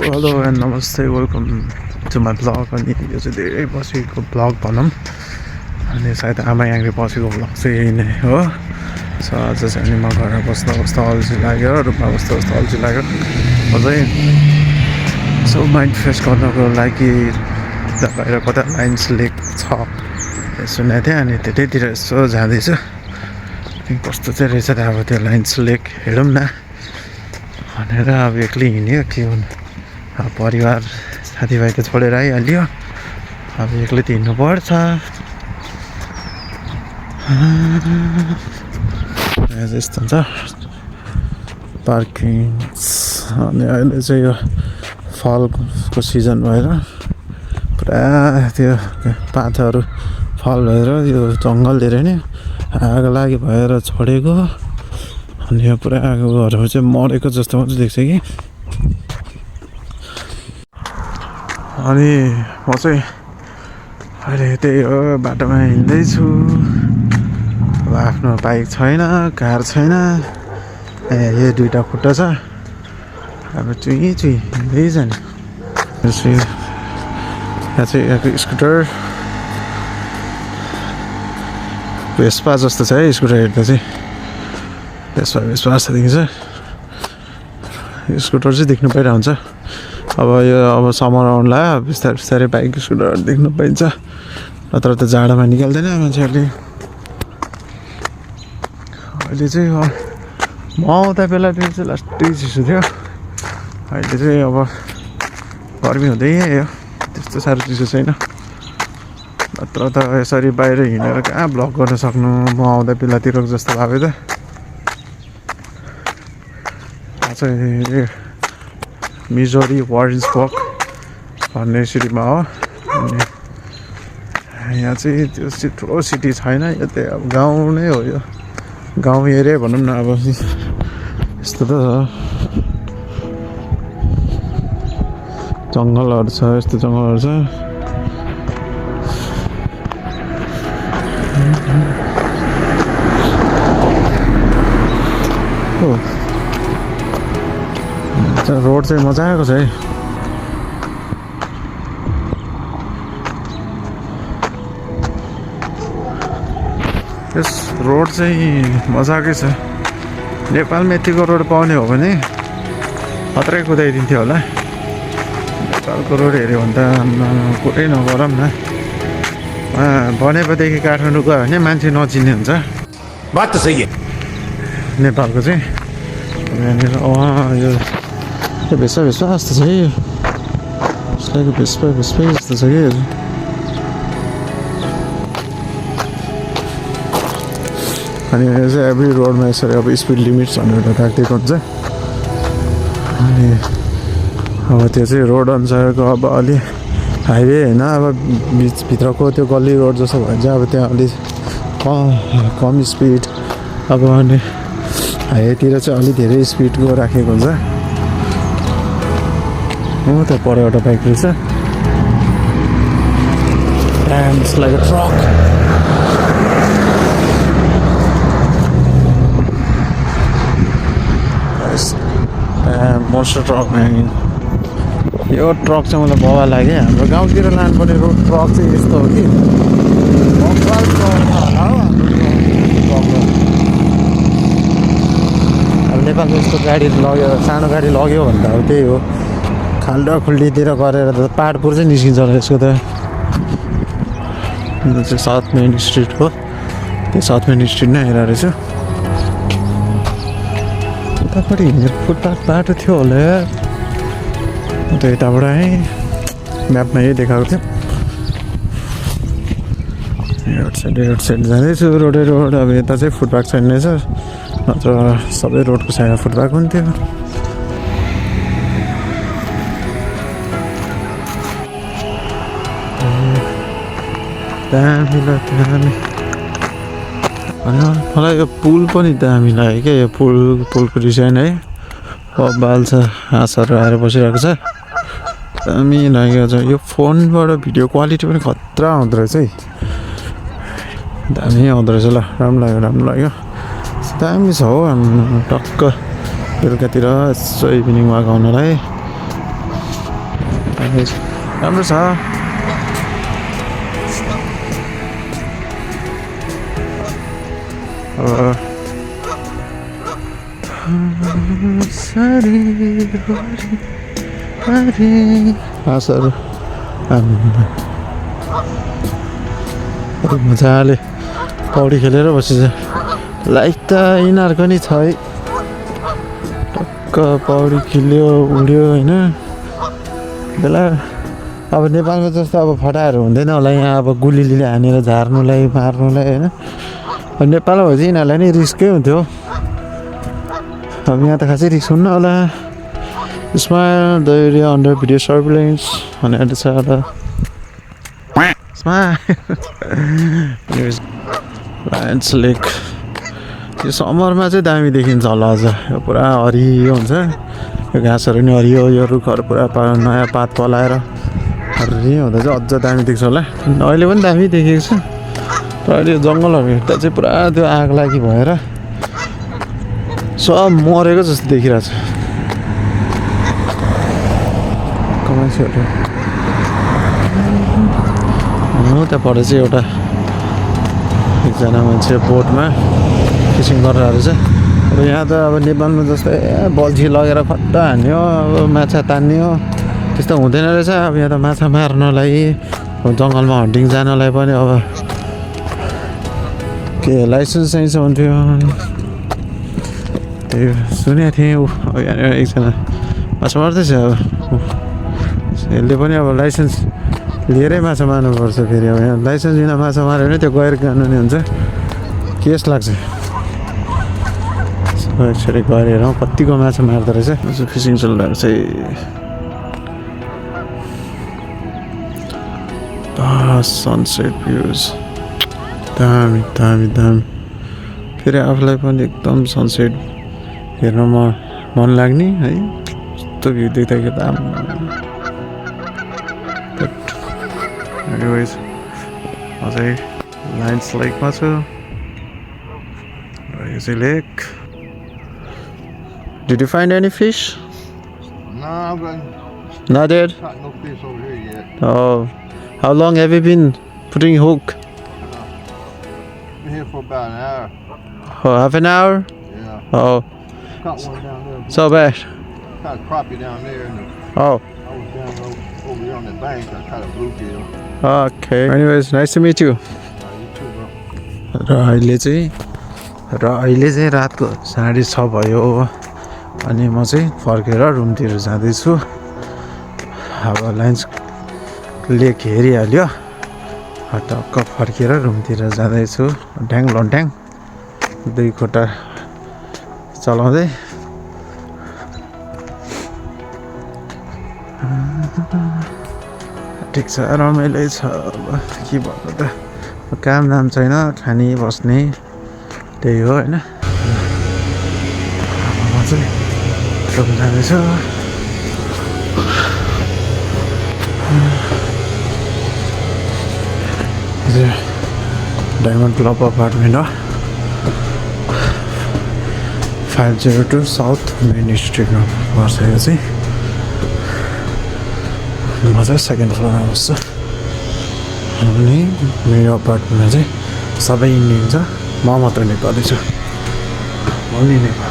Hello and नमस्ते welcome to my blog. अनि यो चाहिँ धेरै बसेको ब्लग भनौँ, अनि सायद आमा यहाँनिर बसेको ब्लग चाहिँ यही नै हो। सो आज चाहिँ अनि म घरमा बस्दा बस्दा अल्छी लाग्यो, रुममा बस्दा बस्दा अल्छी लाग्यो। अझै सो माइन्ड फ्रेस गर्नको लागि बाहिर कता लाइन्स लेक छ सुनेको थिएँ, अनि त्यतैतिर यसो जाँदैछु। कस्तो चाहिँ रहेछ त अब त्यो लाइन्स लेक हेरौँ न भनेर अब एक्लै हिँड्यो के हुनु। अब परिवार साथीभाइ त छोडेर आइहाल्यो, अब एक्लै त हिँड्नु पर्छ। यस्तो हुन्छ पार्किङ। अनि अहिले चाहिँ यो फलको सिजन भएर पुरा त्यो पातहरू फल भएर यो जङ्गल धेरै नै आगो लागि भएर छोडेको। अनि यो पुरा घरहरू चाहिँ मरेको जस्तो मात्रै देख्छ कि। अनि म चाहिँ अहिले त्यही हो बाटोमा हिँड्दैछु। अब आफ्नो बाइक छैन, कार छैन, यो दुईवटा खुट्टा छ। अब चुई हिँड्दै जाने। यहाँ चाहिँ यहाँको स्कुटर भेस्पा जस्तो छ है स्कुटर हेर्दा चाहिँ। भेस्पा जस्तो देखिन्छ स्कुटर चाहिँ देख्नु पाइरहेको हुन्छ। अब यो अब समर आउनु लाग्यो, बिस्तारै बिस्तारै बाइक स्कुटरहरू देख्नु पाइन्छ, नत्र त जाडोमा निकाल्दैन मान्छेहरूले। अहिले चाहिँ म आउँदा बेलातिर चाहिँ लास्टै चिसो थियो, अहिले चाहिँ अब गर्मी हुँदै आयो, त्यस्तो साह्रो चिसो छैन। नत्र त यसरी बाहिर हिँडेर कहाँ ब्लग गर्न सक्नु म आउँदा बेलातिर जस्तो भयो त। चाहिँ मिजोरी वारिन्सबर्ग भन्ने सिटीमा हो। अनि यहाँ चाहिँ त्यो ठुलो सिटी छैन, यो चाहिँ अब गाउँ नै हो, यो गाउँ एरिया भनौँ न। अब यस्तो त जङ्गलहरू छ, यस्तो जङ्गलहरू छ। रोड चाहिँ मजाको छ है। यस रोड चाहिँ मजाकै छ। नेपालमा यतिको रोड पाउने हो भने खत्रै कुदाइदिन्थ्यो होला। नेपालको रोड हेऱ्यो भने त कुरै नगरौँ न। बनेपादेखि काठमाडौँ गयो भने मान्छे नचिन्ने हुन्छ। बात त सही है। नेपालको चाहिँ यहाँनिर यो भेस्पा जस्तो छ कि, यसलाई भेस्पै जस्तो छ कि। अनि यो चाहिँ एभ्री रोडमा यसरी अब स्पिड लिमिट्स भनेर राखिदिएको हुन्छ। अनि अब त्यो चाहिँ रोड अनुसारको अब अलि हाइवे होइन, अब बिचभित्रको त्यो गल्ली रोड जस्तो भयो भने चाहिँ अब त्यहाँ अलि कम स्पिड। अब अनि हाइवेतिर चाहिँ अलि धेरै स्पिडको राखेको हुन्छ। हो त्यो पर एउटा बाइक रहेछ, it's like a truck. मोस्टर truck man. यो ट्रक चाहिँ मलाई बाबा लाग्यो। हाम्रो गाउँतिर लानुपर्ने रोड ट्रक चाहिँ यस्तो हो कि अब नेपालमा यस्तो गाडी लग्यो, सानो गाडी लग्यो भने त अब त्यही हो, खाल्डो खुल्डीतिर गरेर त पाहाडपुर चाहिँ निस्किन्छ होला यसको त। यो चाहिँ साउथ मेन स्ट्रिट हो, त्यो साउथ मेन स्ट्रिट नै हेरेर रहेछ। उतापट्टि हिँड्ने फुटपाथ बाटो थियो होला, अन्त यताबाट है म्यापमा यही देखाएको थियो। रोड साइड जाँदैछु, रोडै रोड। अब यता चाहिँ फुटपाथ छैन रहेछ, नत्र सबै रोडको साइडमा फुटपाथ हुन्थ्यो। दामी अनि मलाई यो पुल पनि दामी लाग्यो क्या। यो पुलको डिजाइन है, बाल छ, हाँसहरू आएर बसिरहेको छ, दामी लाग्यो। यो फोनबाट भिडियो क्वालिटी पनि खतरा आउँदो रहेछ है, दामी आउँदो रहेछ। ल राम्रो लाग्यो दामी छ हो। टक्क बेलुकातिर यसो इभिनिङ वाक आउनलाई राम्रो छ हाँसहरू मजाले पौडी खेलेर बसेछ लाइफ त यिनीहरूको नि छ है टक्क पौडी खेल्यो उड्यो होइन बेला अब नेपालमा जस्तो अब फटाहरू हुँदैन होला यहाँ अब गुलीले हानेर झार्नुलाई मार्नुलाई होइन अब नेपालमा भएपछि यिनीहरूलाई नि रिस्कै हुन्थ्यो अब यहाँ त खासै रिस्क हुन्न होला smile the area under video surveillance भनेर छ होला स्माइल लायन्स लेक यो समरमा चाहिँ दामी देखिन्छ होला अझ यो पुरा हरियो हुन्छ यो घाँसहरू नि हरियो यो रुखहरू पुरा नयाँ पात पलाएर हरियो हुँदा चाहिँ अझ दामी देख्छ होला अहिले पनि दामी देखेको छ तर अहिले जङ्गलहरू हेर्दा चाहिँ पुरा त्यो आग लागि भएर सब मरेको जस्तो देखिरहेको छ कमाइसहरू त्यहाँ पर चाहिँ एउटा एकजना मान्छे बोटमा फिसिङ गरेर रहेछ अब यहाँ त अब नेपालमा जस्तै बल्छी लगेर खट्ट हान्यो अब माछा तान्यो त्यस्तो हुँदैन रहेछ अब यहाँ त माछा मार्नलाई जङ्गलमा हन्टिङ जानलाई पनि अब के लाइसेन्स चाहिन्छ भन्थ्यो त्यही सुनेको थिएँ अब यहाँनिर एकजना माछा मार्दैछ अब यसले पनि अब लाइसेन्स लिएरै माछा मार्नुपर्छ फेरि अब यहाँ लाइसेन्स बिना माछा माऱ्यो भने त्यो गैर कानुनी हुन्छ केस लाग्छ एकचोटि गरेर कतिको माछा मार्दो रहेछ फिसिङ चलिरहेको चाहिँ सनसेट भ्युज दामी दामी दामी फेरि आफूलाई पनि एकदम सनसेट हेर्न मन लाग्ने है यस्तो भ्यू देख्दाखेरि त anyways अझै लायन्स लेकमा छु यो चाहिँ लेक Did you find any fish? No, I've got Not yet? no fish over here yet. Oh, how long have you been putting hook? Been here for about an hour. Oh, half an hour? Yeah. Oh, Caught one down there. so bad. Caught a crappie down there. And Oh, I was down over here on the bank. I caught a bluegill. okay. Anyways, nice to meet you. You too, bro. र अहिले चाहिँ रातको 6:30 भयो अनि म चाहिँ फर्केर रुमतिर जाँदैछु अब लायन्स लेक हेरिहाल्यो टक्क फर्केर रुमतिर जाँदैछु ढ्याङ लन्ट्याङ 2 खुट्टा चलाउँदै ठिक छ रमाइलो छ अब के भन्नु त काम दाम छैन खाने बस्ने त्यही हो होइन म चाहिँ रुम जाँदैछु डायमन्ड क्लब अपार्टमेन्ट हो 502 साउथ मेन स्ट्रिटमा पर्छ यो चाहिँ म चाहिँ सेकेन्ड फ्लोरमा बस्छु अनि मेरो अपार्टमेन्टमा चाहिँ सबै इन्डियन छ म मात्र नेपाली छु म नि नेपाली